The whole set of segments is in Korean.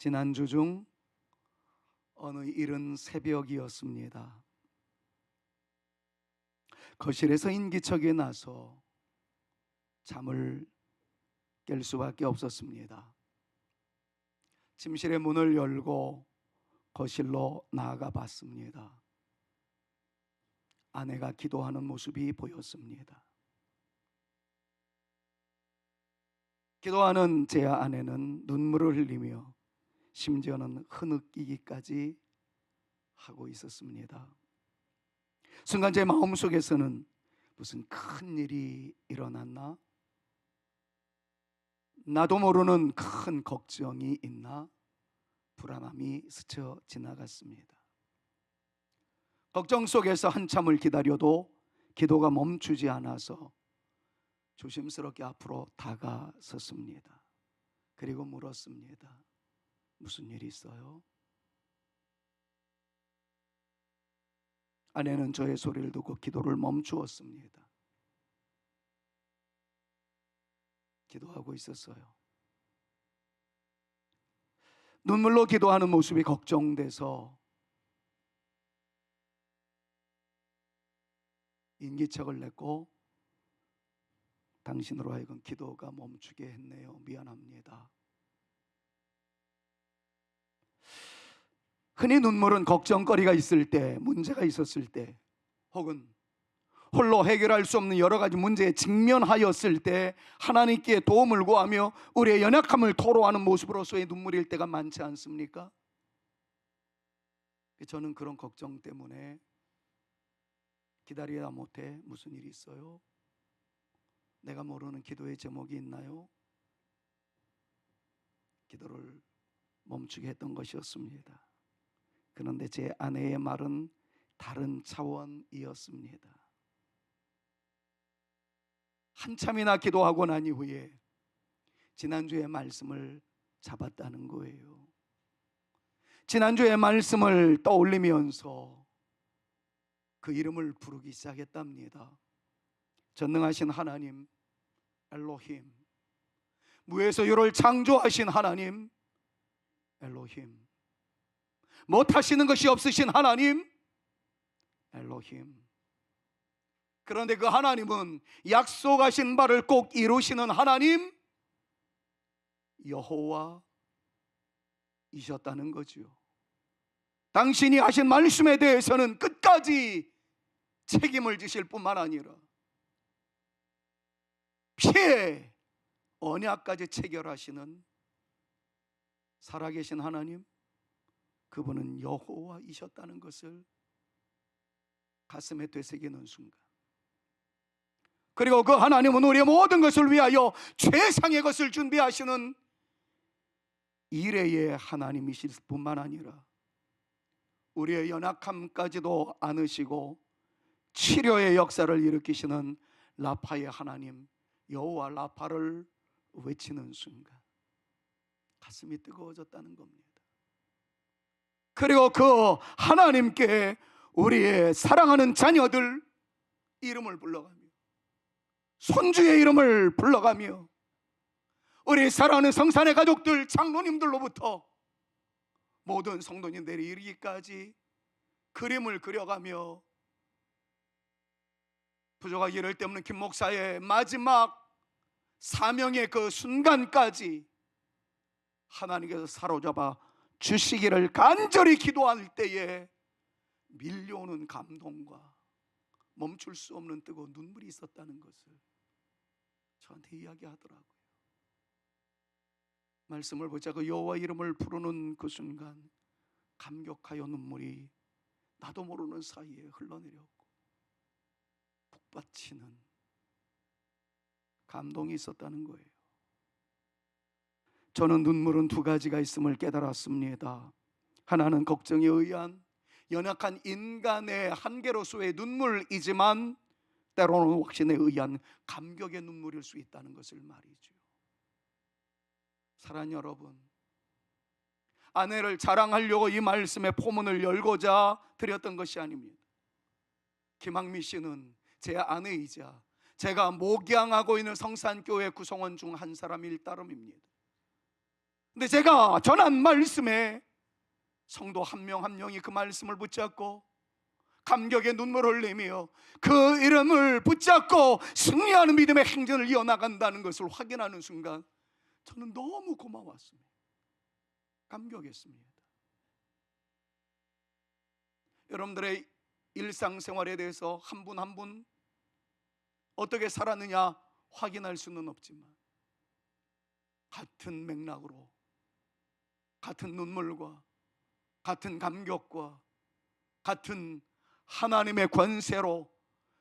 지난주 중 어느 이른 새벽이었습니다. 거실에서 인기척이 나서 잠을 깰 수밖에 없었습니다. 침실의 문을 열고 거실로 나아가 봤습니다. 아내가 기도하는 모습이 보였습니다. 기도하는 제 아내는 눈물을 흘리며 심지어는 흐느끼기까지 하고 있었습니다. 순간 제 마음속에서는 무슨 큰 일이 일어났나? 나도 모르는 큰 걱정이 있나? 불안함이 스쳐 지나갔습니다. 걱정 속에서 한참을 기다려도 기도가 멈추지 않아서 조심스럽게 앞으로 다가섰습니다. 그리고 물었습니다. 무슨 일이 있어요? 아내는 저의 소리를 듣고 기도를 멈추었습니다. 기도하고 있었어요. 눈물로 기도하는 모습이 걱정돼서 인기척을 냈고 당신으로 하여금 기도가 멈추게 했네요. 미안합니다. 흔히 눈물은 걱정거리가 있을 때, 문제가 있었을 때, 혹은 홀로 해결할 수 없는 여러 가지 문제에 직면하였을 때 하나님께 도움을 구하며 우리의 연약함을 토로하는 모습으로서의 눈물일 때가 많지 않습니까? 저는 그런 걱정 때문에 기다리다 못해 무슨 일이 있어요? 내가 모르는 기도의 제목이 있나요? 기도를 멈추게 했던 것이었습니다. 그런데 제 아내의 말은 다른 차원이었습니다. 한참이나 기도하고 난 이후에 지난주의 말씀을 잡았다는 거예요. 지난주의 말씀을 떠올리면서 그 이름을 부르기 시작했답니다. 전능하신 하나님 엘로힘, 무에서 유를 창조하신 하나님 엘로힘, 못하시는 것이 없으신 하나님 엘로힘. 그런데 그 하나님은 약속하신 바를 꼭 이루시는 하나님 여호와이셨다는 거죠. 당신이 하신 말씀에 대해서는 끝까지 책임을 지실 뿐만 아니라 피해 언약까지 체결하시는 살아계신 하나님, 그분은 여호와이셨다는 것을 가슴에 되새기는 순간, 그리고 그 하나님은 우리의 모든 것을 위하여 최상의 것을 준비하시는 이레의 하나님이실 뿐만 아니라 우리의 연약함까지도 안으시고 치료의 역사를 일으키시는 라파의 하나님 여호와 라파를 외치는 순간 가슴이 뜨거워졌다는 겁니다. 그리고 그 하나님께 우리의 사랑하는 자녀들 이름을 불러가며, 손주의 이름을 불러가며, 우리 사랑하는 성산의 가족들, 장로님들로부터 모든 성도님들이 이르기까지 그림을 그려가며 부족하기 이를 데 없는 김 목사의 마지막 사명의 그 순간까지 하나님께서 사로잡아 주시기를 간절히 기도할 때에 밀려오는 감동과 멈출 수 없는 뜨거운 눈물이 있었다는 것을 저한테 이야기하더라고요. 말씀을 보자 그 여호와 이름을 부르는 그 순간 감격하여 눈물이 나도 모르는 사이에 흘러내렸고 북받치는 감동이 있었다는 거예요. 저는 눈물은 두 가지가 있음을 깨달았습니다. 하나는 걱정에 의한 연약한 인간의 한계로서의 눈물이지만 때로는 확신에 의한 감격의 눈물일 수 있다는 것을 말이죠. 사랑하는 여러분, 아내를 자랑하려고 이 말씀의 포문을 열고자 드렸던 것이 아닙니다. 김학미 씨는 제 아내이자 제가 목양하고 있는 성산교회 구성원 중 한 사람일 따름입니다. 근데 제가 전한 말씀에 성도 한 명 한 명이 그 말씀을 붙잡고 감격의 눈물을 흘리며 그 이름을 붙잡고 승리하는 믿음의 행전을 이어나간다는 것을 확인하는 순간 저는 너무 고마웠습니다. 감격했습니다. 여러분들의 일상생활에 대해서 한 분 한 분 어떻게 살았느냐 확인할 수는 없지만 같은 맥락으로 같은 눈물과 같은 감격과 같은 하나님의 권세로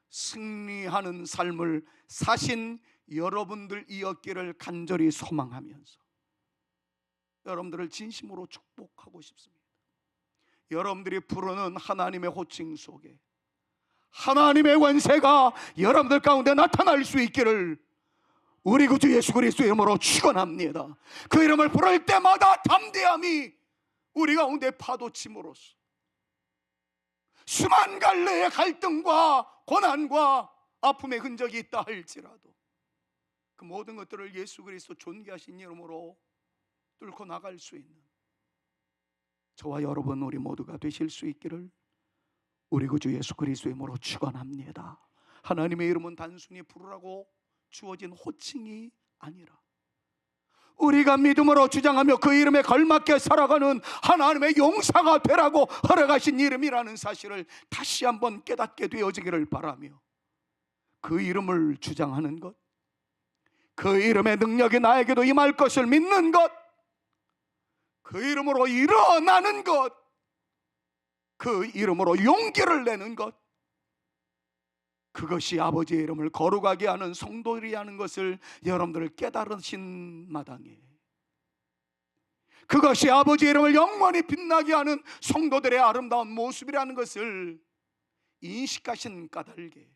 승리하는 삶을 사신 여러분들이었기를 간절히 소망하면서 여러분들을 진심으로 축복하고 싶습니다. 여러분들이 부르는 하나님의 호칭 속에 하나님의 권세가 여러분들 가운데 나타날 수 있기를 우리 구주 예수 그리스도의 이름으로 축원합니다. 그 이름을 부를 때마다 담대함이 우리 가운데 파도침으로써 수만 갈래의 갈등과 고난과 아픔의 흔적이 있다 할지라도 그 모든 것들을 예수 그리스도 존귀하신 이름으로 뚫고 나갈 수 있는 저와 여러분 우리 모두가 되실 수 있기를 우리 구주 예수 그리스도의 이름으로 축원합니다. 하나님의 이름은 단순히 부르라고 주어진 호칭이 아니라 우리가 믿음으로 주장하며 그 이름에 걸맞게 살아가는 하나님의 용사가 되라고 허락하신 이름이라는 사실을 다시 한번 깨닫게 되어지기를 바라며 그 이름을 주장하는 것, 그 이름의 능력이 나에게도 임할 것을 믿는 것, 그 이름으로 일어나는 것, 그 이름으로 용기를 내는 것, 그것이 아버지의 이름을 거룩하게 하는 성도들이라는 것을 여러분들 깨달으신 마당에 그것이 아버지의 이름을 영원히 빛나게 하는 성도들의 아름다운 모습이라는 것을 인식하신 까닭에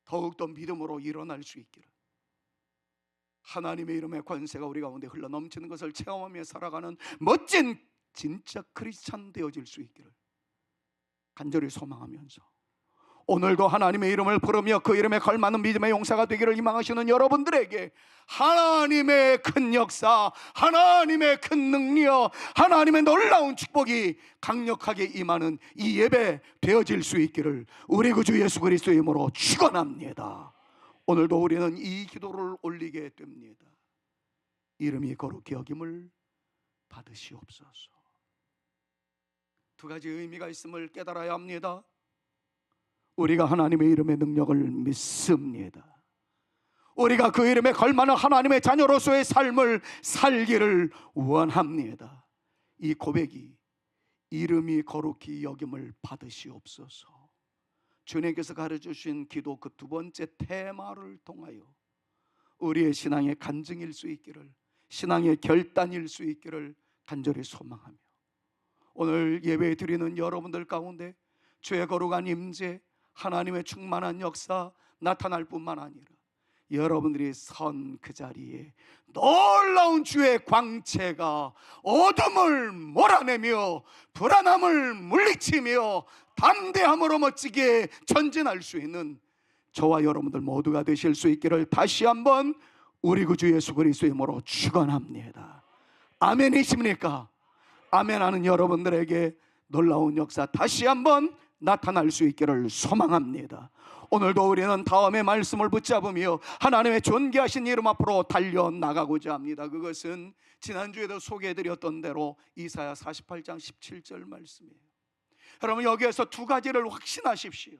더욱더 믿음으로 일어날 수 있기를 하나님의 이름의 권세가 우리 가운데 흘러넘치는 것을 체험하며 살아가는 멋진 진짜 크리스찬 되어질 수 있기를 간절히 소망하면서 오늘도 하나님의 이름을 부르며 그 이름에 걸맞는 믿음의 용사가 되기를 희망하시는 여러분들에게 하나님의 큰 역사, 하나님의 큰 능력, 하나님의 놀라운 축복이 강력하게 임하는 이 예배 되어질 수 있기를 우리 구주 예수 그리스도의 이름으로 축원합니다. 오늘도 우리는 이 기도를 올리게 됩니다. 이름이 거룩히 여김을 받으시옵소서. 두 가지 의미가 있음을 깨달아야 합니다. 우리가 하나님의 이름의 능력을 믿습니다. 우리가 그 이름에 걸맞는 하나님의 자녀로서의 삶을 살기를 원합니다. 이 고백이 이름이 거룩히 여김을 받으시옵소서. 주님께서 가르쳐주신 기도 그 두 번째 테마를 통하여 우리의 신앙의 간증일 수 있기를, 신앙의 결단일 수 있기를 간절히 소망하며 오늘 예배 드리는 여러분들 가운데 주의 거룩한 임재, 하나님의 충만한 역사 나타날 뿐만 아니라 여러분들이 선 그 자리에 놀라운 주의 광채가 어둠을 몰아내며 불안함을 물리치며 담대함으로 멋지게 전진할 수 있는 저와 여러분들 모두가 되실 수 있기를 다시 한번 우리 구주 예수 그리스도의 이름으로 축원합니다. 아멘이십니까? 아멘하는 여러분들에게 놀라운 역사 다시 한번 나타날 수 있기를 소망합니다. 오늘도 우리는 다음의 말씀을 붙잡으며 하나님의 존귀하신 이름 앞으로 달려나가고자 합니다. 그것은 지난주에도 소개해드렸던 대로 이사야 48장 17절 말씀이에요. 여러분 여기에서 두 가지를 확신하십시오.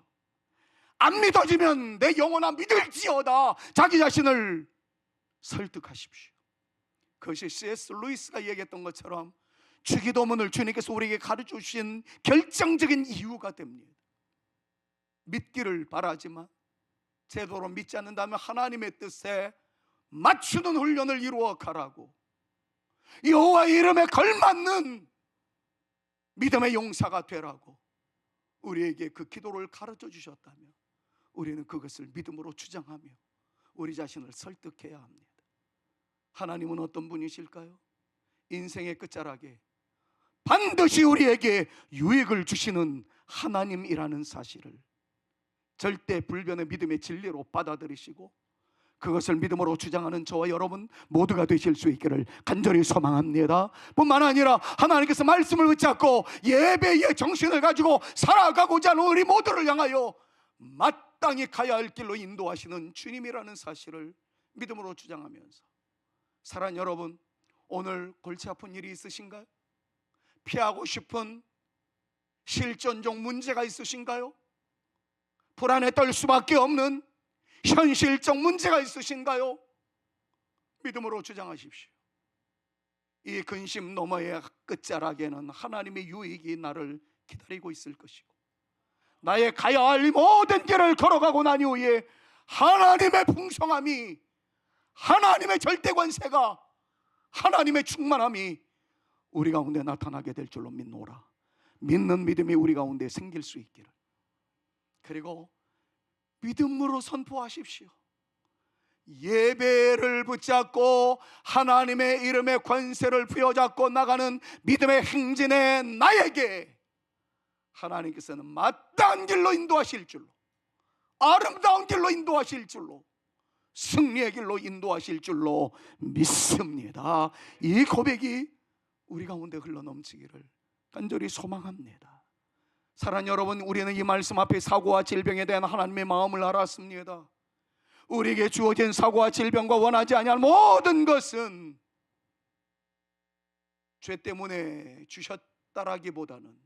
안 믿어지면 내 영혼아 믿을지어다. 자기 자신을 설득하십시오. 그것이 C.S. 루이스가 얘기했던 것처럼 주기도문을 주님께서 우리에게 가르쳐 주신 결정적인 이유가 됩니다. 믿기를 바라지만 제대로 믿지 않는다면 하나님의 뜻에 맞추는 훈련을 이루어 가라고, 여호와의 이름에 걸맞는 믿음의 용사가 되라고 우리에게 그 기도를 가르쳐 주셨다면 우리는 그것을 믿음으로 주장하며 우리 자신을 설득해야 합니다. 하나님은 어떤 분이실까요? 인생의 끝자락에 반드시 우리에게 유익을 주시는 하나님이라는 사실을 절대 불변의 믿음의 진리로 받아들이시고 그것을 믿음으로 주장하는 저와 여러분 모두가 되실 수 있기를 간절히 소망합니다. 뿐만 아니라 하나님께서 말씀을 붙잡고 예배의 정신을 가지고 살아가고자 하는 우리 모두를 향하여 마땅히 가야 할 길로 인도하시는 주님이라는 사실을 믿음으로 주장하면서, 사랑하는 여러분, 오늘 골치 아픈 일이 있으신가요? 피하고 싶은 실존적 문제가 있으신가요? 불안에 떨 수밖에 없는 현실적 문제가 있으신가요? 믿음으로 주장하십시오. 이 근심 너머의 끝자락에는 하나님의 유익이 나를 기다리고 있을 것이고, 나의 가야 할 모든 길을 걸어가고 난 이후에 하나님의 풍성함이, 하나님의 절대권세가, 하나님의 충만함이 우리 가운데 나타나게 될 줄로 믿노라. 믿는 믿음이 우리 가운데 생길 수 있기를. 그리고 믿음으로 선포하십시오. 예배를 붙잡고 하나님의 이름의 권세를 부여잡고 나가는 믿음의 행진의 나에게 하나님께서는 마땅한 길로 인도하실 줄로, 아름다운 길로 인도하실 줄로, 승리의 길로 인도하실 줄로 믿습니다. 이 고백이 우리 가운데 흘러넘치기를 간절히 소망합니다. 사랑하는 여러분, 우리는 이 말씀 앞에 사고와 질병에 대한 하나님의 마음을 알았습니다. 우리에게 주어진 사고와 질병과 원하지 아니할 모든 것은 죄 때문에 주셨다라기보다는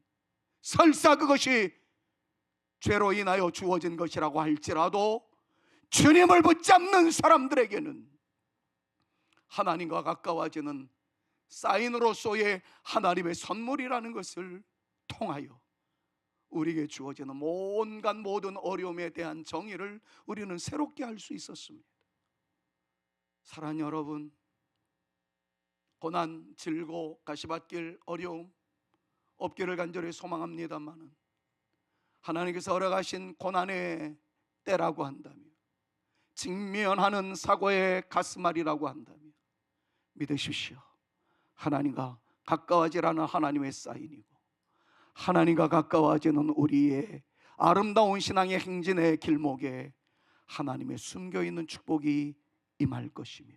설사 그것이 죄로 인하여 주어진 것이라고 할지라도 주님을 붙잡는 사람들에게는 하나님과 가까워지는 사인으로서의 하나님의 선물이라는 것을 통하여 우리에게 주어지는 온갖 모든 어려움에 대한 정의를 우리는 새롭게 할 수 있었습니다. 사랑하는 여러분, 고난, 질고, 가시밭길, 어려움 없기를 간절히 소망합니다만, 하나님께서 허락하신 고난의 때라고 한다면, 직면하는 사고의 가스말이라고 한다면 믿으십시오. 하나님과 가까워지라는 하나님의 사인이고, 하나님과 가까워지는 우리의 아름다운 신앙의 행진의 길목에 하나님의 숨겨있는 축복이 임할 것이며,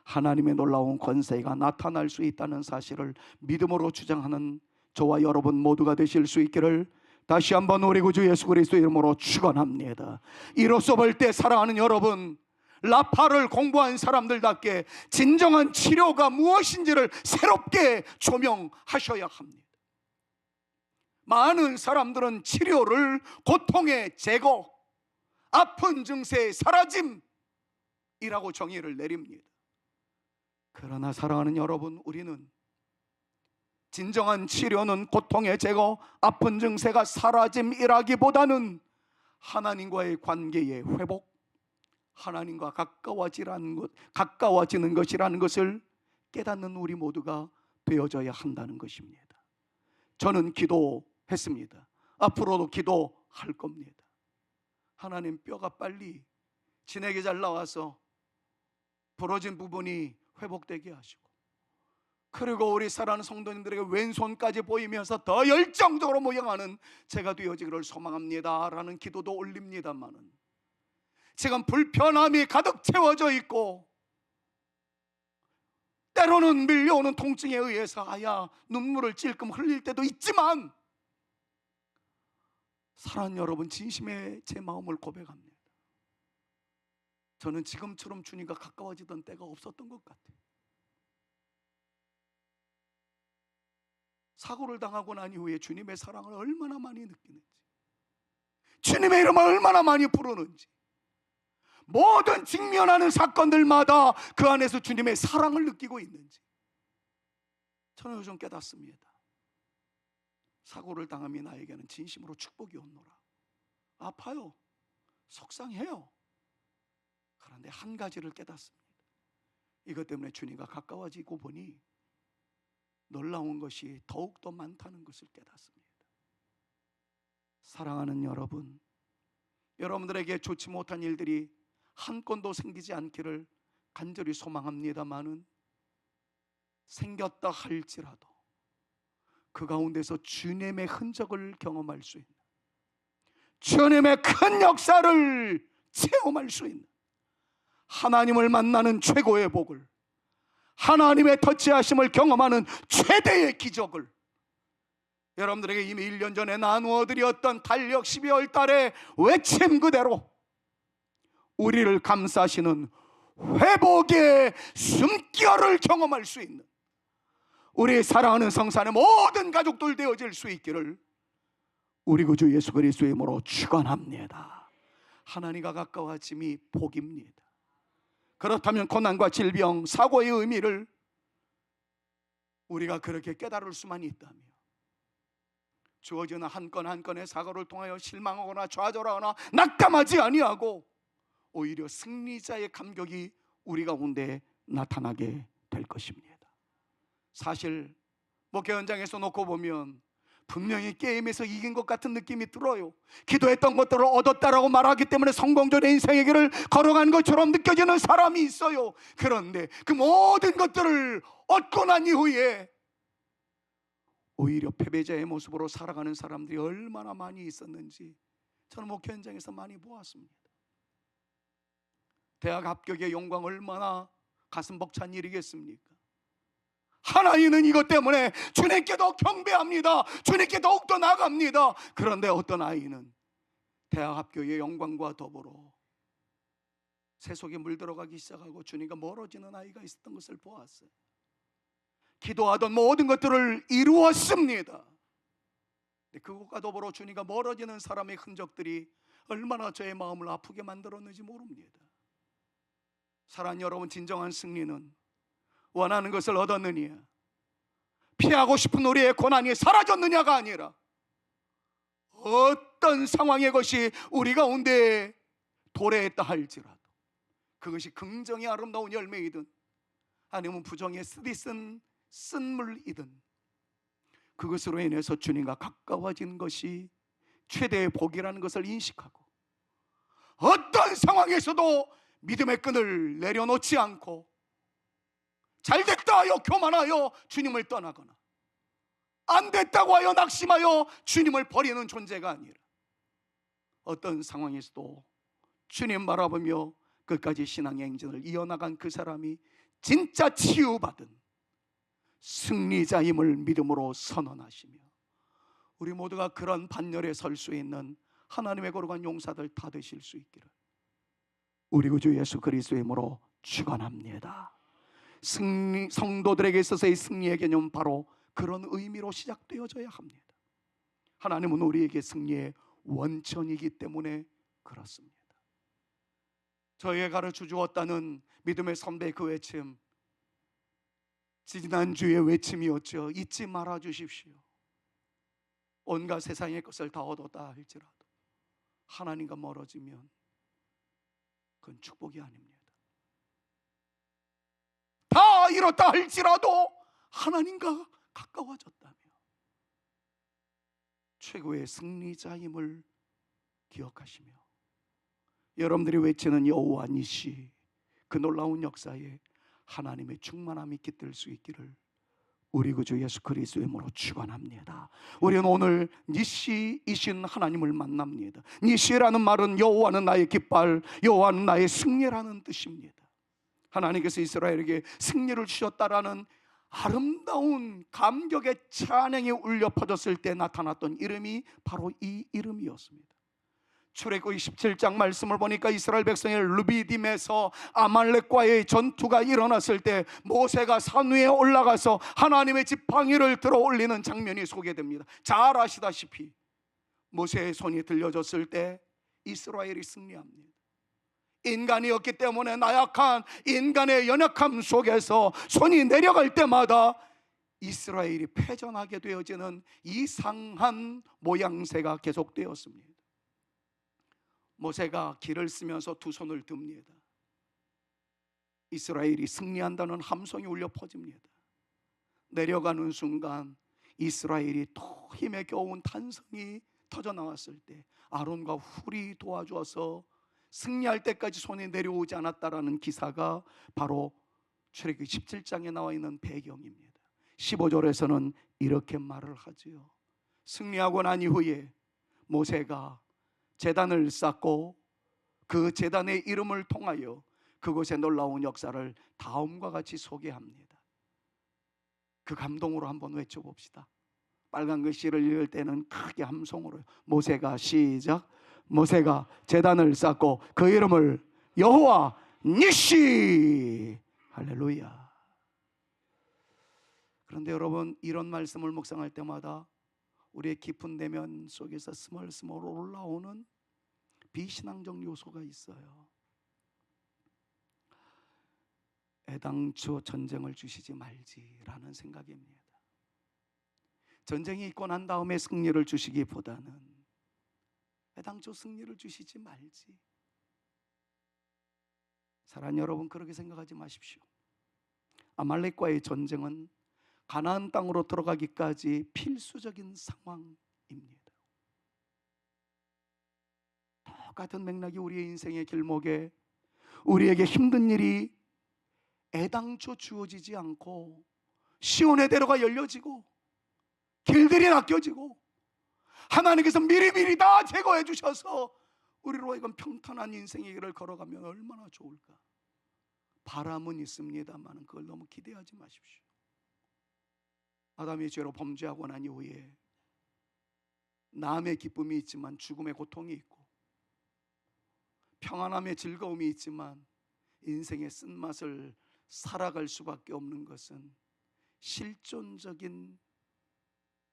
하나님의 놀라운 권세가 나타날 수 있다는 사실을 믿음으로 주장하는 저와 여러분 모두가 되실 수 있기를 다시 한번 우리 구주 예수 그리스도의 이름으로 축원합니다. 이로써 볼 때 사랑하는 여러분, 라파를 공부한 사람들답게 진정한 치료가 무엇인지를 새롭게 조명하셔야 합니다. 많은 사람들은 치료를 고통의 제거, 아픈 증세의 사라짐이라고 정의를 내립니다. 그러나 사랑하는 여러분, 우리는 진정한 치료는 고통의 제거, 아픈 증세가 사라짐이라기보다는 하나님과의 관계의 회복, 하나님과 가까워지는 것이라는 것을 깨닫는 우리 모두가 되어져야 한다는 것입니다. 저는 기도했습니다. 앞으로도 기도할 겁니다. 하나님, 뼈가 빨리 진하게 잘 나와서 부러진 부분이 회복되게 하시고, 그리고 우리 사랑하는 성도님들에게 왼손까지 보이면서 더 열정적으로 모형하는 제가 되어지기를 소망합니다 라는 기도도 올립니다만은, 지금 불편함이 가득 채워져 있고 때로는 밀려오는 통증에 의해서 눈물을 찔끔 흘릴 때도 있지만, 사랑하는 여러분, 진심의 제 마음을 고백합니다. 저는 지금처럼 주님과 가까워지던 때가 없었던 것 같아요. 사고를 당하고 난 이후에 주님의 사랑을 얼마나 많이 느끼는지, 주님의 이름을 얼마나 많이 부르는지, 모든 직면하는 사건들마다 그 안에서 주님의 사랑을 느끼고 있는지 저는 요즘 깨닫습니다. 사고를 당함이 나에게는 진심으로 축복이 온노라. 아파요, 속상해요. 그런데 한 가지를 깨닫습니다. 이것 때문에 주님과 가까워지고 보니 놀라운 것이 더욱더 많다는 것을 깨닫습니다. 사랑하는 여러분, 여러분들에게 좋지 못한 일들이 한 건도 생기지 않기를 간절히 소망합니다마는, 생겼다 할지라도 그 가운데서 주님의 흔적을 경험할 수 있는, 주님의 큰 역사를 체험할 수 있는 하나님을 만나는 최고의 복을, 하나님의 터치하심을 경험하는 최대의 기적을 여러분들에게 이미 1년 전에 나누어 드렸던 달력 12월 달의 외침 그대로 우리를 감싸시는 회복의 숨결을 경험할 수 있는 우리 사랑하는 성산의 모든 가족들 되어질 수 있기를 우리 구주 예수 그리스도의 이름으로 축원합니다. 하나님과 가까워짐이 복입니다. 그렇다면 고난과 질병, 사고의 의미를 우리가 그렇게 깨달을 수만 있다면 주어지는 한 건 한 건의 사고를 통하여 실망하거나 좌절하거나 낙담하지 아니하고 오히려 승리자의 감격이 우리 가운데 나타나게 될 것입니다. 사실 목회 현장에서 놓고 보면 분명히 게임에서 이긴 것 같은 느낌이 들어요. 기도했던 것들을 얻었다라고 말하기 때문에 성공적인 인생의 길을 걸어간 것처럼 느껴지는 사람이 있어요. 그런데 그 모든 것들을 얻고 난 이후에 오히려 패배자의 모습으로 살아가는 사람들이 얼마나 많이 있었는지 저는 목회 현장에서 많이 보았습니다. 대학 합격의 영광 얼마나 가슴 벅찬 일이겠습니까? 하나님은 이것 때문에 주님께 더 경배합니다. 주님께 더욱더 나아갑니다. 그런데 어떤 아이는 대학 합격의 영광과 더불어 세속에 물들어가기 시작하고 주님과 멀어지는 아이가 있었던 것을 보았어요. 기도하던 모든 것들을 이루었습니다. 그것과 더불어 주님과 멀어지는 사람의 흔적들이 얼마나 저의 마음을 아프게 만들었는지 모릅니다. 사랑하는 여러분, 진정한 승리는 원하는 것을 얻었느냐, 피하고 싶은 우리의 고난이 사라졌느냐가 아니라 어떤 상황의 것이 우리 가운데 도래했다 할지라도 그것이 긍정의 아름다운 열매이든 아니면 부정의 쓰디쓴 쓴물이든 그것으로 인해서 주님과 가까워진 것이 최대의 복이라는 것을 인식하고 어떤 상황에서도 믿음의 끈을 내려놓지 않고 잘됐다 하여 교만하여 주님을 떠나거나 안 됐다고 하여 낙심하여 주님을 버리는 존재가 아니라 어떤 상황에서도 주님 바라보며 끝까지 신앙의 행진을 이어나간 그 사람이 진짜 치유받은 승리자임을 믿음으로 선언하시며 우리 모두가 그런 반열에 설 수 있는 하나님의 거룩한 용사들 다 되실 수 있기를 우리 구주 예수 그리스도의 이름으로 축원합니다. 승리, 성도들에게 있어서의 승리의 개념은 바로 그런 의미로 시작되어져야 합니다. 하나님은 우리에게 승리의 원천이기 때문에 그렇습니다. 저에게 가르쳐 주었다는 믿음의 선배의 그 외침, 지난주의 외침이었죠. 잊지 말아 주십시오. 온갖 세상의 것을 다 얻었다 할지라도 하나님과 멀어지면 그건 축복이 아닙니다. 다 이렇다 할지라도 하나님과 가까워졌다며 최고의 승리자임을 기억하시며 여러분들이 외치는 여호와 니시 그 놀라운 역사에 하나님의 충만함이 깃들 수 있기를 우리 구주 예수 그리스도의 이름으로 축원합니다. 우리는 오늘 니시이신 하나님을 만납니다. 니시라는 말은 여호와는 나의 깃발, 여호와는 나의 승리라는 뜻입니다. 하나님께서 이스라엘에게 승리를 주셨다라는 아름다운 감격의 찬양이 울려 퍼졌을 때 나타났던 이름이 바로 이 이름이었습니다. 출애굽기 17장 말씀을 보니까 이스라엘 백성의 르비딤에서 아말렉과의 전투가 일어났을 때 모세가 산 위에 올라가서 하나님의 지팡이를 들어 올리는 장면이 소개됩니다. 잘 아시다시피 모세의 손이 들려졌을 때 이스라엘이 승리합니다. 인간이었기 때문에 나약한 인간의 연약함 속에서 손이 내려갈 때마다 이스라엘이 패전하게 되어지는 이상한 모양새가 계속되었습니다. 모세가 길을 쓰면서 두 손을 듭니다. 이스라엘이 승리한다는 함성이 울려 퍼집니다. 내려가는 순간 이스라엘이 또 힘에 겨운 탄성이 터져 나왔을 때 아론과 훌이 도와줘서 승리할 때까지 손이 내려오지 않았다라는 기사가 바로 출애굽기 17장에 나와 있는 배경입니다. 15절에서는 이렇게 말을 하지요. 승리하고 난 이후에 모세가 제단을 쌓고 그 제단의 이름을 통하여 그곳에 놀라운 역사를 다음과 같이 소개합니다. 그 감동으로 한번 외쳐봅시다. 빨간 글씨를 읽을 때는 크게 함성으로 모세가 시작. 모세가 제단을 쌓고 그 이름을 여호와 니시. 할렐루야. 그런데 여러분, 이런 말씀을 묵상할 때마다 우리의 깊은 내면 속에서 스멀스멀 올라오는 비신앙적 요소가 있어요. 애당초 전쟁을 주시지 말지라는 생각입니다. 전쟁이 있고 난 다음에 승리를 주시기보다는 애당초 승리를 주시지 말지. 사랑하는 여러분, 그렇게 생각하지 마십시오. 아말렉과의 전쟁은 가나안 땅으로 들어가기까지 필수적인 상황입니다. 똑같은 맥락이 우리의 인생의 길목에 우리에게 힘든 일이 애당초 주어지지 않고 시온의 대로가 열려지고 길들이 낚여지고 하나님께서 미리미리 다 제거해 주셔서 우리로 하여금 평탄한 인생의 길을 걸어가면 얼마나 좋을까. 바람은 있습니다만 그걸 너무 기대하지 마십시오. 아담이 죄로 범죄하고 난 이후에 남의 기쁨이 있지만 죽음의 고통이 있고 평안함의 즐거움이 있지만 인생의 쓴맛을 살아갈 수밖에 없는 것은 실존적인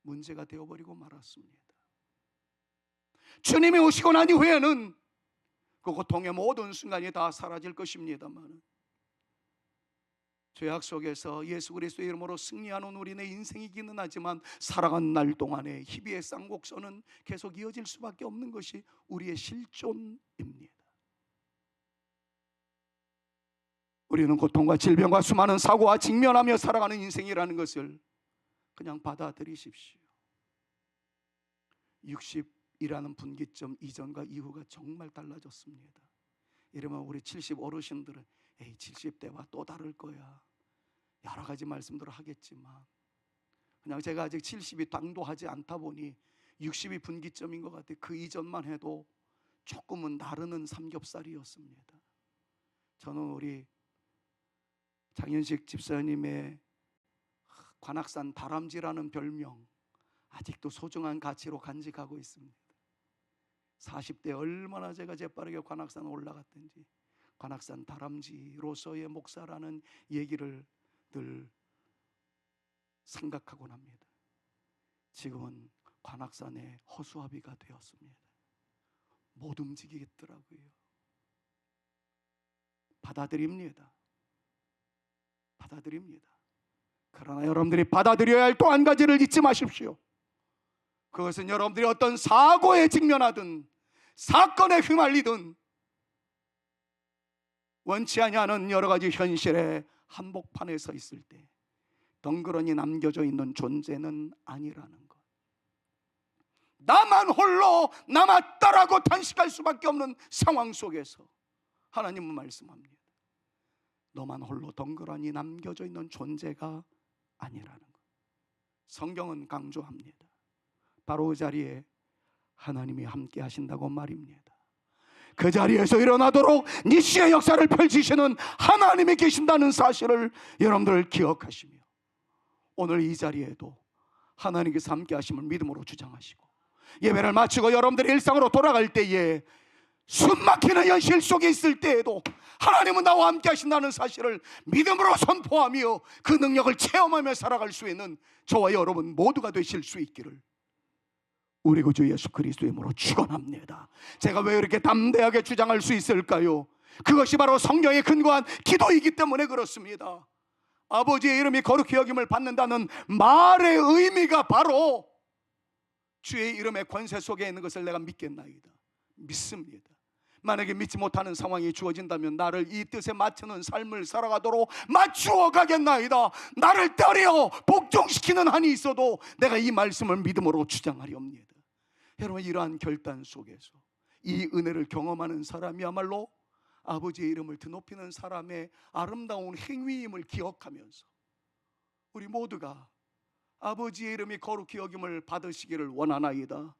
문제가 되어버리고 말았습니다. 주님이 오시고 난 이후에는 그 고통의 모든 순간이 다 사라질 것입니다만 죄악 속에서 예수 그리스도의 이름으로 승리하는 우리의 인생이기는 하지만 살아간 날 동안에 희비의 쌍곡선은 계속 이어질 수밖에 없는 것이 우리의 실존입니다. 우리는 고통과 질병과 수많은 사고와 직면하며 살아가는 인생이라는 것을 그냥 받아들이십시오. 60이라는 분기점 이전과 이후가 정말 달라졌습니다. 이러면 우리 70 어르신들은 70대와 또 다를 거야, 여러 가지 말씀들을 하겠지만 그냥 제가 아직 70이 당도하지 않다 보니 60이 분기점인 것 같아요. 그 이전만 해도 조금은 나르는 삼겹살이었습니다. 저는 우리 장현식 집사님의 관악산 다람쥐라는 별명 아직도 소중한 가치로 간직하고 있습니다. 40대 얼마나 제가 재빠르게 관악산 올라갔든지 관악산 다람쥐로서의 목사라는 얘기를 늘 생각하곤 합니다. 지금은 관악산의 허수아비가 되었습니다. 못 움직이겠더라고요. 받아들입니다. 그러나 여러분들이 받아들여야 할 또 한 가지를 잊지 마십시오. 그것은 여러분들이 어떤 사고에 직면하든 사건에 휘말리든 원치 아니하는 여러 가지 현실의 한복판에 서 있을 때 덩그러니 남겨져 있는 존재는 아니라는 것. 나만 홀로 남았다라고 탄식할 수밖에 없는 상황 속에서 하나님은 말씀합니다. 너만 홀로 덩그러니 남겨져 있는 존재가 아니라는 것. 성경은 강조합니다. 바로 그 자리에 하나님이 함께 하신다고 말입니다. 그 자리에서 일어나도록 니시의 역사를 펼치시는 하나님이 계신다는 사실을 여러분들 기억하시며 오늘 이 자리에도 하나님께서 함께 하심을 믿음으로 주장하시고 예배를 마치고 여러분들이 일상으로 돌아갈 때에 숨막히는 현실 속에 있을 때에도 하나님은 나와 함께 하신다는 사실을 믿음으로 선포하며 그 능력을 체험하며 살아갈 수 있는 저와 여러분 모두가 되실 수 있기를 우리 구주 예수 그리스도의 이름으로 축원합니다. 제가 왜 이렇게 담대하게 주장할 수 있을까요? 그것이 바로 성경에 근거한 기도이기 때문에 그렇습니다. 아버지의 이름이 거룩히 여김을 받는다는 말의 의미가 바로 주의 이름의 권세 속에 있는 것을 내가 믿겠나이다. 믿습니다. 만약에 믿지 못하는 상황이 주어진다면 나를 이 뜻에 맞추는 삶을 살아가도록 맞추어 가겠나이다. 나를 따려 복종시키는 한이 있어도 내가 이 말씀을 믿음으로 주장하리옵니다. 여러분, 이러한 결단 속에서 이 은혜를 경험하는 사람이야말로 아버지의 이름을 드높이는 사람의 아름다운 행위임을 기억하면서 우리 모두가 아버지의 이름이 거룩히 여김을 받으시기를 원하나이다.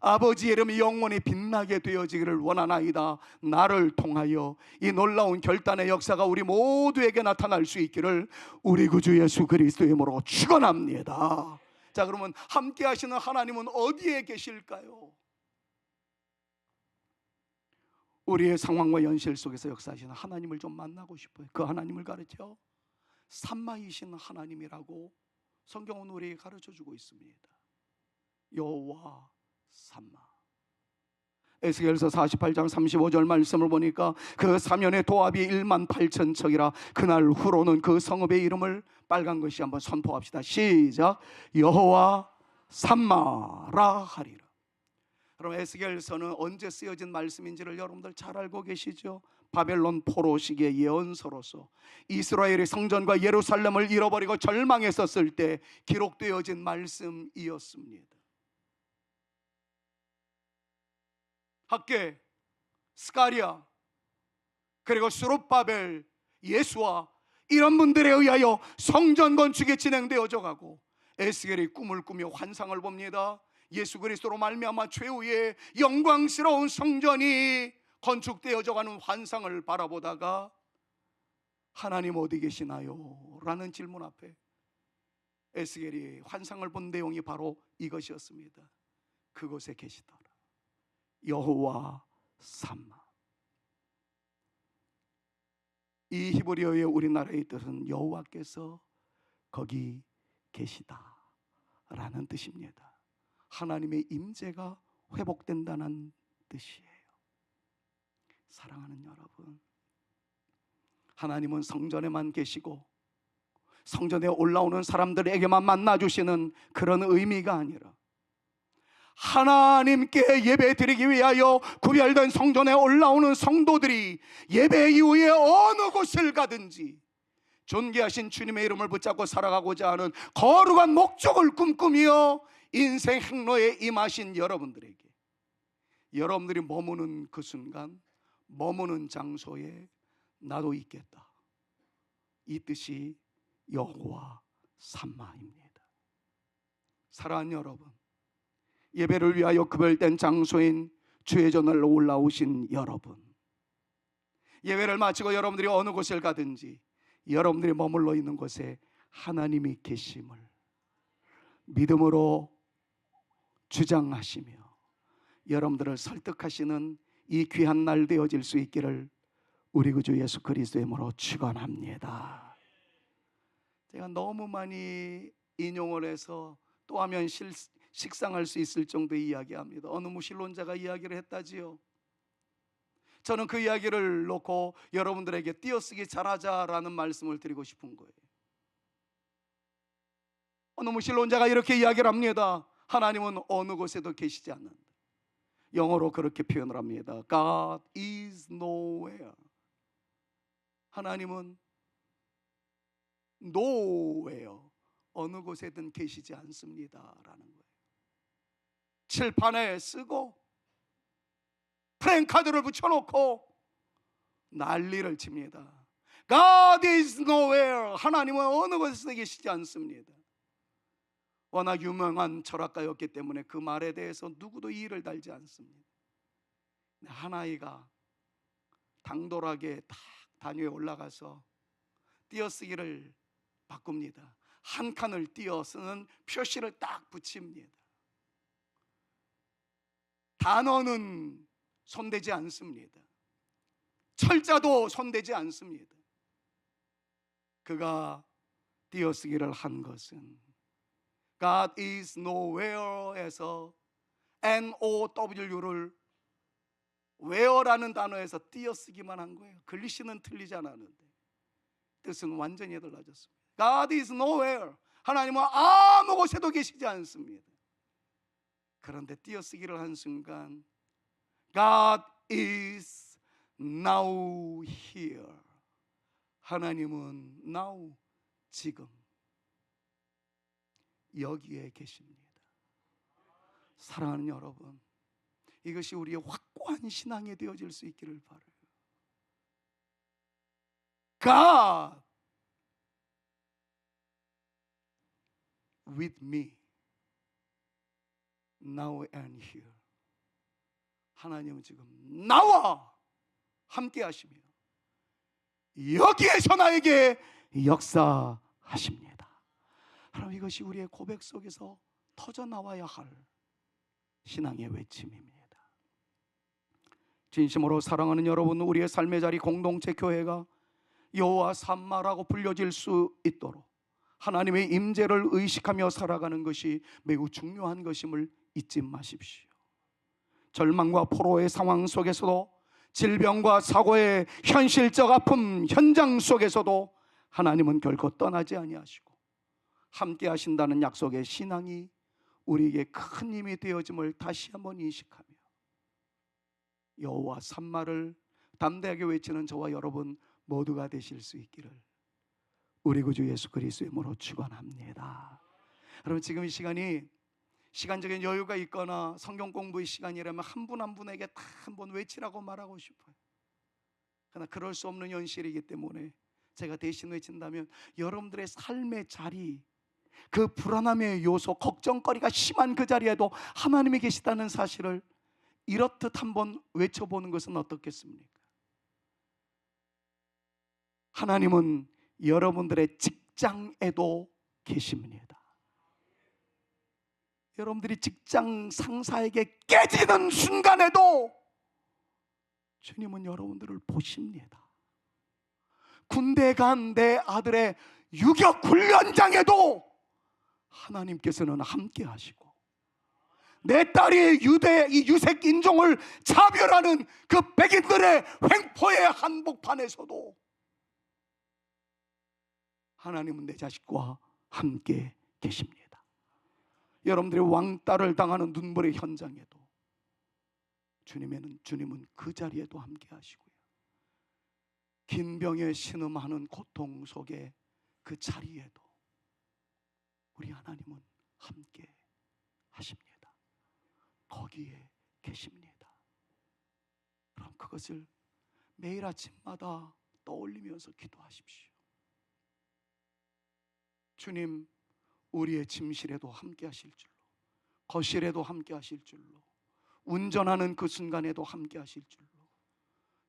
아버지의 이름이 영원히 빛나게 되어지기를 원하나이다. 나를 통하여 이 놀라운 결단의 역사가 우리 모두에게 나타날 수 있기를 우리 구주 예수 그리스도의 이름으로 축원합니다. 자, 그러면 함께 하시는 하나님은 어디에 계실까요? 우리의 상황과 현실 속에서 역사하시는 하나님을 좀 만나고 싶어요. 그 하나님을 가르쳐 삼마이신 하나님이라고 성경은 우리에게 가르쳐주고 있습니다. 여호와 삼마. 에스겔서 48장 35절 말씀을 보니까 그 사면의 도합이 1만 8천 척이라. 그날 후로는 그 성읍의 이름을 빨간 것이 한번 선포합시다. 시작. 여호와 삼마라 하리라. 그럼 에스겔서는 언제 쓰여진 말씀인지를 여러분들 잘 알고 계시죠? 바벨론 포로 시기의 예언서로서 이스라엘의 성전과 예루살렘을 잃어버리고 절망했었을 때 기록되어진 말씀이었습니다. 학개, 스가랴, 그리고 수룹바벨, 예수와 이런 분들에 의하여 성전 건축이 진행되어져 가고 에스겔이 꿈을 꾸며 환상을 봅니다. 예수 그리스도로 말미암아 최후의 영광스러운 성전이 건축되어져 가는 환상을 바라보다가 하나님 어디 계시나요? 라는 질문 앞에 에스겔이 환상을 본 내용이 바로 이것이었습니다. 그곳에 계시더라. 여호와 삼마. 이 히브리어의 우리나라의 뜻은 여호와께서 거기 계시다 라는 뜻입니다. 하나님의 임재가 회복된다는 뜻이에요. 사랑하는 여러분, 하나님은 성전에만 계시고 성전에 올라오는 사람들에게만 만나주시는 그런 의미가 아니라 하나님께 예배 드리기 위하여 구별된 성전에 올라오는 성도들이 예배 이후에 어느 곳을 가든지 존귀하신 주님의 이름을 붙잡고 살아가고자 하는 거룩한 목적을 꿈꾸며 인생 행로에 임하신 여러분들에게, 여러분들이 머무는 그 순간, 머무는 장소에 나도 있겠다, 이 뜻이 여호와 삼마입니다. 사랑하는 여러분, 예배를 위하여 구별된 장소인 주회전을 올라오신 여러분, 예배를 마치고 여러분들이 어느 곳을 가든지 여러분들이 머물러 있는 곳에 하나님이 계심을 믿음으로 주장하시며 여러분들을 설득하시는 이 귀한 날 되어질 수 있기를 우리 구주 예수 그리스도의 이름으로 축원합니다. 제가 너무 많이 인용을 해서 또 하면 식상할 수 있을 정도의 이야기합니다. 어느 무신론자가 이야기를 했다지요. 저는 그 이야기를 놓고 여러분들에게 띄어쓰기 잘하자라는 말씀을 드리고 싶은 거예요. 어느 무신론자가 이렇게 이야기를 합니다. 하나님은 어느 곳에도 계시지 않는다. 영어로 그렇게 표현을 합니다. God is nowhere. 하나님은 nowhere, 어느 곳에든 계시지 않습니다 라는 거예요. 칠판에 쓰고 프랭카드를 붙여놓고 난리를 칩니다. God is nowhere. 하나님은 어느 곳에서 계시지 않습니다. 워낙 유명한 철학가였기 때문에 그 말에 대해서 누구도 이의를 달지 않습니다. 한 아이가 당돌하게 딱 단위에 올라가서 띄어쓰기를 바꿉니다. 한 칸을 띄어 쓰는 표시를 딱 붙입니다. 단어는 손대지 않습니다. 철자도 손대지 않습니다. 그가 띄어쓰기를 한 것은 God is nowhere에서 NOW를 where라는 단어에서 띄어쓰기만 한 거예요. 글씨는 틀리지 않았는데 뜻은 완전히 달라졌습니다. God is nowhere. 하나님은 아무 곳에도 계시지 않습니다. 그런데 띄어쓰기를 한 순간 God is now here. 하나님은 now, 지금 여기에 계십니다. 사랑하는 여러분, 이것이 우리의 확고한 신앙이 되어질 수 있기를 바라요. God with me now and here. 하나님은 지금 나와 함께 하시며 여기에서 나에게 역사하십니다. 하나님, 이것이 우리의 고백 속에서 터져나와야 할 신앙의 외침입니다. 진심으로 사랑하는 여러분, 우리의 삶의 자리 공동체 교회가 여호와 삼마라고 불려질 수 있도록 하나님의 임재를 의식하며 살아가는 것이 매우 중요한 것임을 잊지 마십시오. 절망과 포로의 상황 속에서도, 질병과 사고의 현실적 아픔 현장 속에서도 하나님은 결코 떠나지 아니하시고 함께 하신다는 약속의 신앙이 우리에게 큰 힘이 되어짐을 다시 한번 인식하며 여호와 삼마를 담대하게 외치는 저와 여러분 모두가 되실 수 있기를 우리 구주 예수 그리스도의 이름으로 축원합니다. 여러분, 지금 이 시간이 시간적인 여유가 있거나 성경 공부의 시간이라면 한 분 한 분에게 다 한번 외치라고 말하고 싶어요. 그러나 그럴 수 없는 현실이기 때문에 제가 대신 외친다면 여러분들의 삶의 자리, 그 불안함의 요소, 걱정거리가 심한 그 자리에도 하나님이 계시다는 사실을 이렇듯 한번 외쳐보는 것은 어떻겠습니까? 하나님은 여러분들의 직장에도 계십니다. 여러분들이 직장 상사에게 깨지는 순간에도 주님은 여러분들을 보십니다. 군대 간 내 아들의 유격 훈련장에도 하나님께서는 함께 하시고, 내 딸이 이 유색 인종을 차별하는 그 백인들의 횡포의 한복판에서도 하나님은 내 자식과 함께 계십니다. 여러분들이 왕따를 당하는 눈물의 현장에도 주님은 그 자리에도 함께 하시고요, 긴 병에 신음하는 고통 속에 그 자리에도 우리 하나님은 함께 하십니다. 거기에 계십니다. 그럼 그것을 매일 아침마다 떠올리면서 기도하십시오. 주님, 우리의 침실에도 함께 하실 줄로, 거실에도 함께 하실 줄로, 운전하는 그 순간에도 함께 하실 줄로,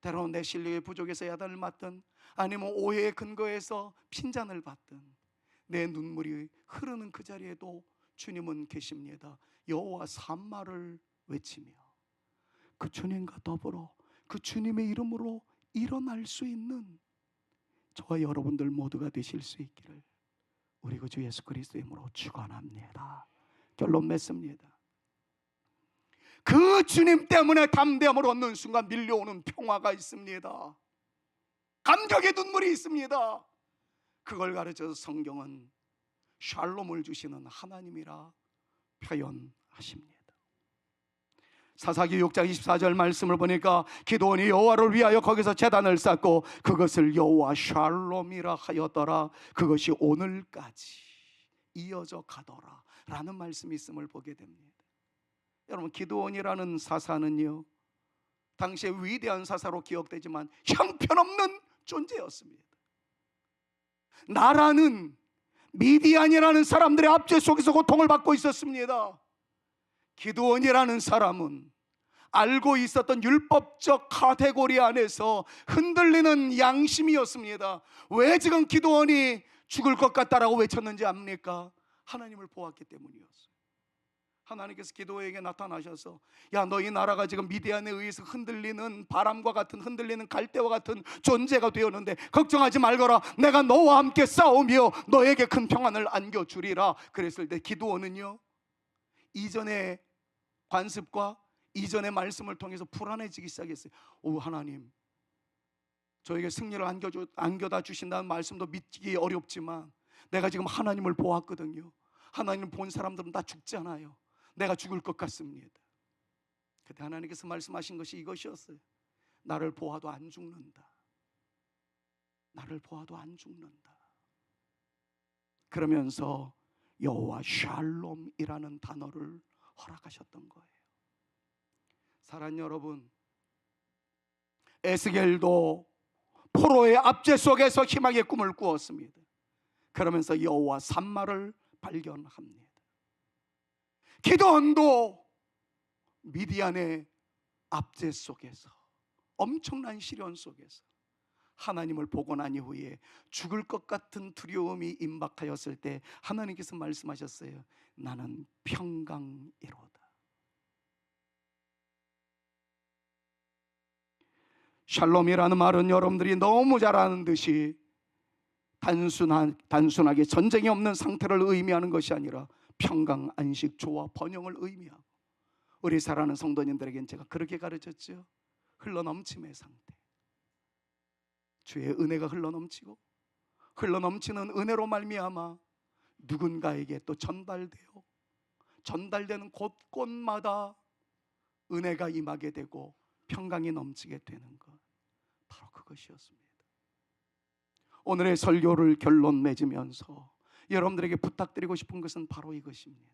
때로는 내 실력의 부족에서 야단을 맞든 아니면 오해의 근거에서 핀잔을 받든 내 눈물이 흐르는 그 자리에도 주님은 계십니다. 여호와 삼마를 외치며 그 주님과 더불어 그 주님의 이름으로 일어날 수 있는 저와 여러분들 모두가 되실 수 있기를 우리 구주 예수 그리스도의 이름으로 축원합니다. 결론 맺습니다. 그 주님 때문에 담대함을 얻는 순간 밀려오는 평화가 있습니다. 감격의 눈물이 있습니다. 그걸 가르쳐서 성경은 샬롬을 주시는 하나님이라 표현하십니다. 사사기 6장 24절 말씀을 보니까 기드온이 여호와를 위하여 거기서 제단을 쌓고 그것을 여호와 샬롬이라 하였더라. 그것이 오늘까지 이어져 가더라 라는 말씀이 있음을 보게 됩니다. 여러분, 기드온이라는 사사는요, 당시에 위대한 사사로 기억되지만 형편없는 존재였습니다. 나라는 미디안이라는 사람들의 압제 속에서 고통을 받고 있었습니다. 기드온이라는 사람은 알고 있었던 율법적 카테고리 안에서 흔들리는 양심이었습니다. 왜 지금 기드온이 죽을 것 같다라고 외쳤는지 압니까? 하나님을 보았기 때문이었어요. 하나님께서 기드온에게 나타나셔서 야, 너희 나라가 지금 미디안에 의해서 흔들리는 바람과 같은, 흔들리는 갈대와 같은 존재가 되었는데 걱정하지 말거라. 내가 너와 함께 싸우며 너에게 큰 평안을 안겨주리라. 그랬을 때 기드온은요, 이전의 관습과 이전의 말씀을 통해서 불안해지기 시작했어요. 오, 하나님, 저에게 승리를 안겨다 주신다는 말씀도 믿기 어렵지만 내가 지금 하나님을 보았거든요. 하나님을 본 사람들은 다 죽잖아요. 내가 죽을 것 같습니다. 그때 하나님께서 말씀하신 것이 이것이었어요. 나를 보아도 안 죽는다. 나를 보아도 안 죽는다. 그러면서 여호와 샬롬이라는 단어를 허락하셨던 거예요. 사랑하는 여러분, 에스겔도 포로의 압제 속에서 희망의 꿈을 꾸었습니다. 그러면서 여호와 삼마를 발견합니다. 기드온도 미디안의 압제 속에서, 엄청난 시련 속에서 하나님을 보고 난 이후에 죽을 것 같은 두려움이 임박하였을 때 하나님께서 말씀하셨어요. 나는 평강이로다. 샬롬이라는 말은 여러분들이 너무 잘 아는 듯이 단순하게 전쟁이 없는 상태를 의미하는 것이 아니라 평강, 안식, 조화, 번영을 의미하고, 우리 사랑하는 성도님들에게는 제가 그렇게 가르쳤죠. 흘러넘침의 상태, 주의 은혜가 흘러넘치고 흘러넘치는 은혜로 말미암아 누군가에게 또 전달되는 곳곳마다 은혜가 임하게 되고 평강이 넘치게 되는 것, 바로 그것이었습니다. 오늘의 설교를 결론 맺으면서 여러분들에게 부탁드리고 싶은 것은 바로 이것입니다.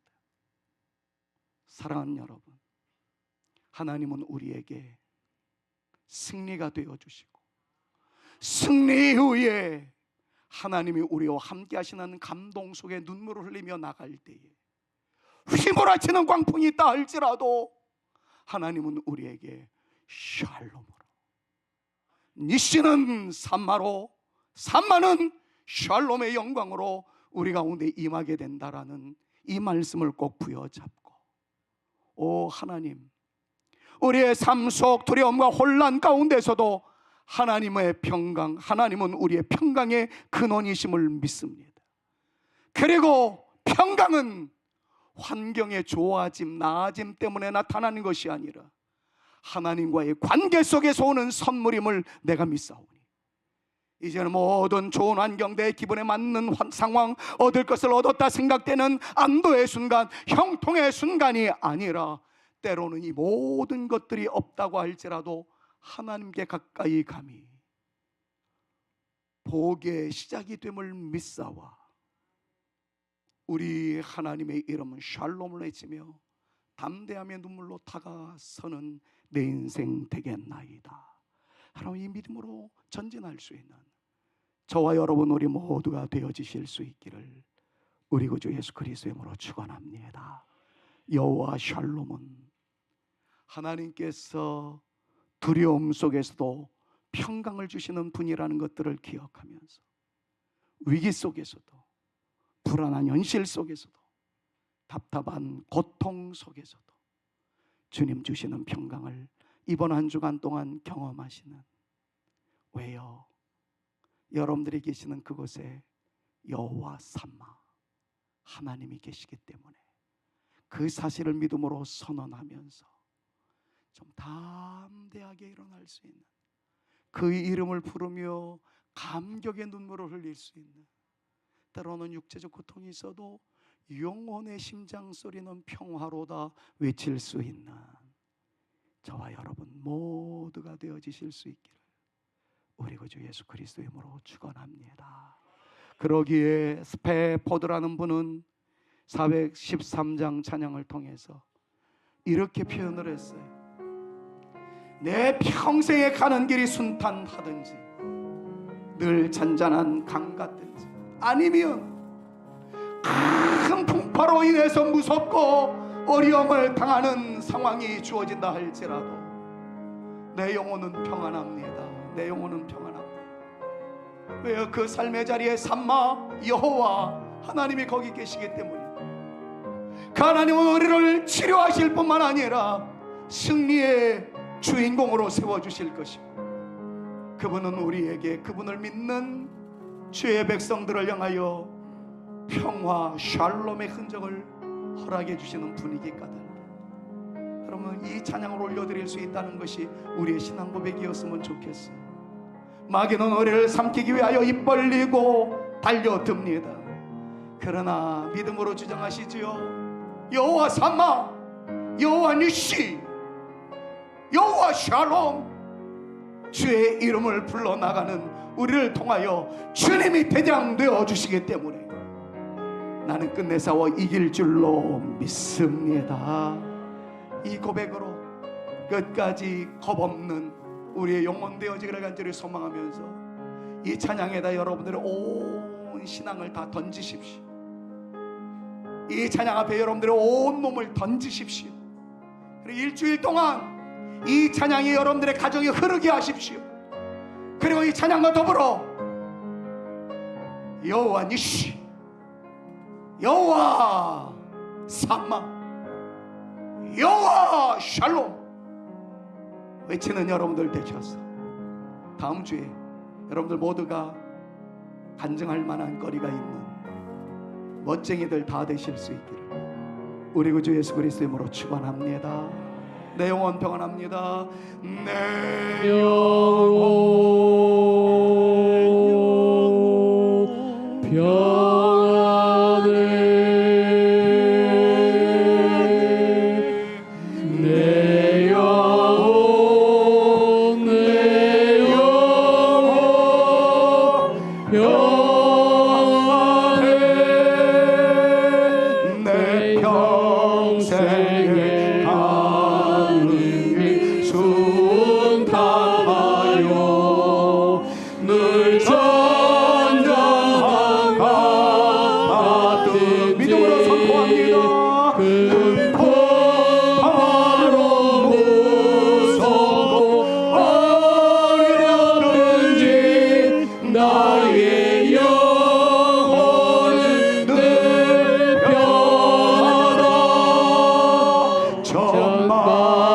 사랑하는 여러분, 하나님은 우리에게 승리가 되어주시고, 승리 이후에 하나님이 우리와 함께 하시는 감동 속에 눈물을 흘리며 나갈 때에 휘몰아치는 광풍이 있다 할지라도 하나님은 우리에게 샬롬으로, 니시는 산마로, 산마는 샬롬의 영광으로 우리 가운데 임하게 된다라는 이 말씀을 꼭 부여잡고, 오 하나님, 우리의 삶 속 두려움과 혼란 가운데서도 하나님의 평강, 하나님은 우리의 평강의 근원이심을 믿습니다. 그리고 평강은 환경의 좋아짐, 나아짐 때문에 나타나는 것이 아니라 하나님과의 관계 속에서 오는 선물임을 내가 믿사오니, 이제는 모든 좋은 환경, 내 기분에 맞는 상황, 얻을 것을 얻었다 생각되는 안도의 순간, 형통의 순간이 아니라 때로는 이 모든 것들이 없다고 할지라도 하나님께 가까이 감이 복의 시작이 됨을 믿사와 우리 하나님의 이름은 샬롬을 외치며 담대함의 눈물로 다가서는 내 인생 되겠나이다. 하나님, 이 믿음으로 전진할 수 있는 저와 여러분 우리 모두가 되어지실 수 있기를 우리 구주 예수 그리스도의 이름으로 축원합니다. 여호와 샬롬은 하나님께서 두려움 속에서도 평강을 주시는 분이라는 것들을 기억하면서 위기 속에서도, 불안한 현실 속에서도, 답답한 고통 속에서도 주님 주시는 평강을 이번 한 주간 동안 경험하시는, 왜요? 여러분들이 계시는 그곳에 여호와 삼마 하나님이 계시기 때문에 그 사실을 믿음으로 선언하면서 좀 담대하게 일어날 수 있는, 그 이름을 부르며 감격의 눈물을 흘릴 수 있는, 때로는 육체적 고통이 있어도 영혼의 심장 소리는 평화로다 외칠 수 있는 저와 여러분 모두가 되어지실 수 있기를 우리 구주 예수 그리스도의 이름으로 축원합니다. 그러기에 스페포드라는 분은 413장 찬양을 통해서 이렇게 표현을 했어요. 내 평생에 가는 길이 순탄하든지 늘 잔잔한 강 같든지, 아니면 큰 풍파로 인해서 무섭고 어려움을 당하는 상황이 주어진다 할지라도 내 영혼은 평안합니다. 내 영혼은 평안합니다. 왜요? 그 삶의 자리에 삼마 여호와 하나님이 거기 계시기 때문에 그 하나님은 우리를 치료하실 뿐만 아니라 승리의 주인공으로 세워주실 것이고, 그분은 우리에게 그분을 믿는 주의 백성들을 향하여 평화, 샬롬의 흔적을 허락해 주시는 분이기 까닭 여러분 이 찬양을 올려드릴 수 있다는 것이 우리의 신앙 고백이었으면 좋겠어요. 마귀는 우리를 삼키기 위하여 입 벌리고 달려듭니다. 그러나 믿음으로 주장하시지요. 여호와 삼마, 여호와 니시, 여호와 샬롬, 주의 이름을 불러나가는 우리를 통하여 주님이 대장되어 주시기 때문에 나는 끝내 싸워 이길 줄로 믿습니다. 이 고백으로 끝까지 겁없는 우리의 영혼 되어지기를 간절히 소망하면서 이 찬양에다 여러분들의 온 신앙을 다 던지십시오. 이 찬양 앞에 여러분들의 온 몸을 던지십시오. 그리고 일주일 동안 이 찬양이 여러분들의 가정에 흐르게 하십시오. 그리고 이 찬양과 더불어 여호와 니시, 여호와 삼마, 여호와 샬롬 외치는 여러분들 되셔서 다음 주에 여러분들 모두가 간증할 만한 거리가 있는 멋쟁이들 다 되실 수 있기를 우리 구주 예수 그리스도의 이름으로 축원합니다. 내 영혼 평안합니다. 내 영혼 평안해. 내 영혼, 내 영혼 평안해. 내 평생에 가는 길 순탄하여 늘 전전한 같은 믿음으로 선포합니다. 바로 무서워 어려든지 나의 영혼은 늘 평안하다. 천마귀는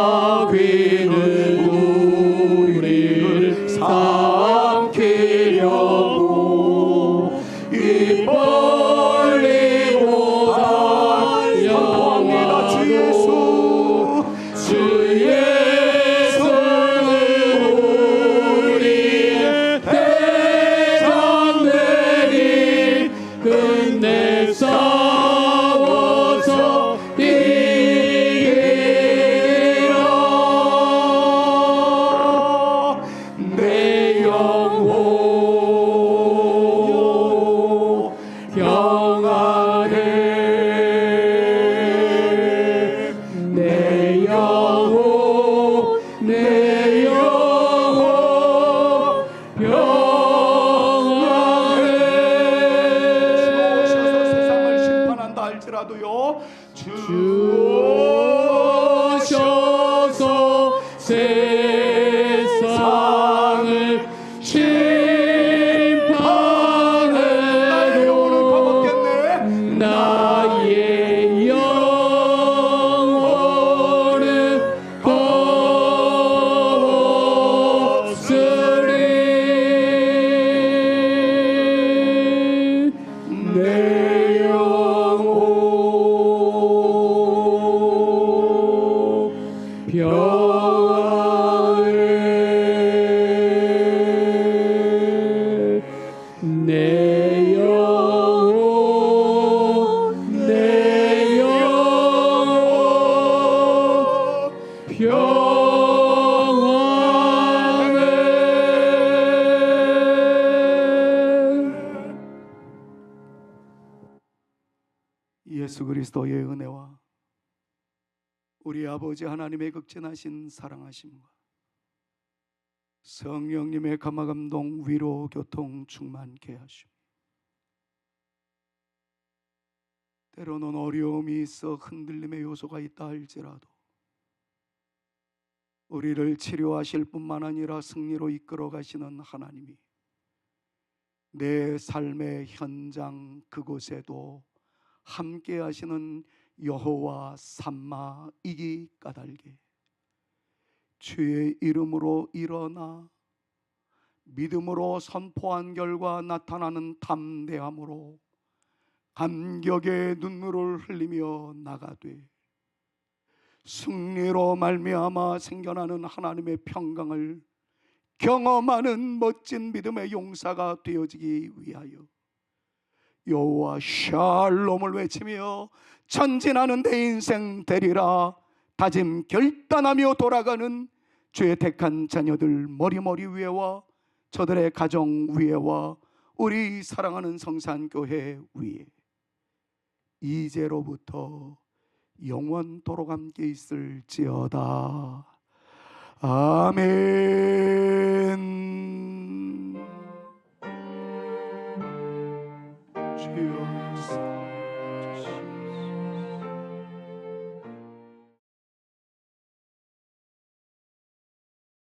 우리를 삼키려고 입 벌리고 달려옵니다. 주 예수, 주 예수는 우리의 대장되리. 끝내 싸워서 이기리라. 내 영혼 평안해. 내 영혼, 내 영혼 평안해. 주 오셔서 세상을 심판한다 할지라도요, 주 오셔서 세상을 나의 영혼을 심판해도 파먹겠네. 나의 영혼은 없으리. 내 영혼 평안해. 내 영혼, 내 영혼 평안해. 예수 그리스도의 은혜와 우리 아버지 하나님의 극진하신 사랑하심과 성령님의 감화감동 위로 교통 충만케 하시고, 때로는 어려움이 있어 흔들림의 요소가 있다 할지라도 우리를 치료하실 뿐만 아니라 승리로 이끌어 가시는 하나님이 내 삶의 현장 그곳에도 함께 하시는 여호와 삼마이기 까닭에 주의 이름으로 일어나 믿음으로 선포한 결과 나타나는 담대함으로 감격의 눈물을 흘리며 나가되 승리로 말미암아 생겨나는 하나님의 평강을 경험하는 멋진 믿음의 용사가 되어지기 위하여 여호와 샬롬을 외치며 전진하는 내 인생 되리라 다짐 결단하며 돌아가는 주의 택한 자녀들 머리머리 위에와 저들의 가정 위에와 우리 사랑하는 성산교회 위에 이제로부터 영원토록 함께 있을지어다. 아멘.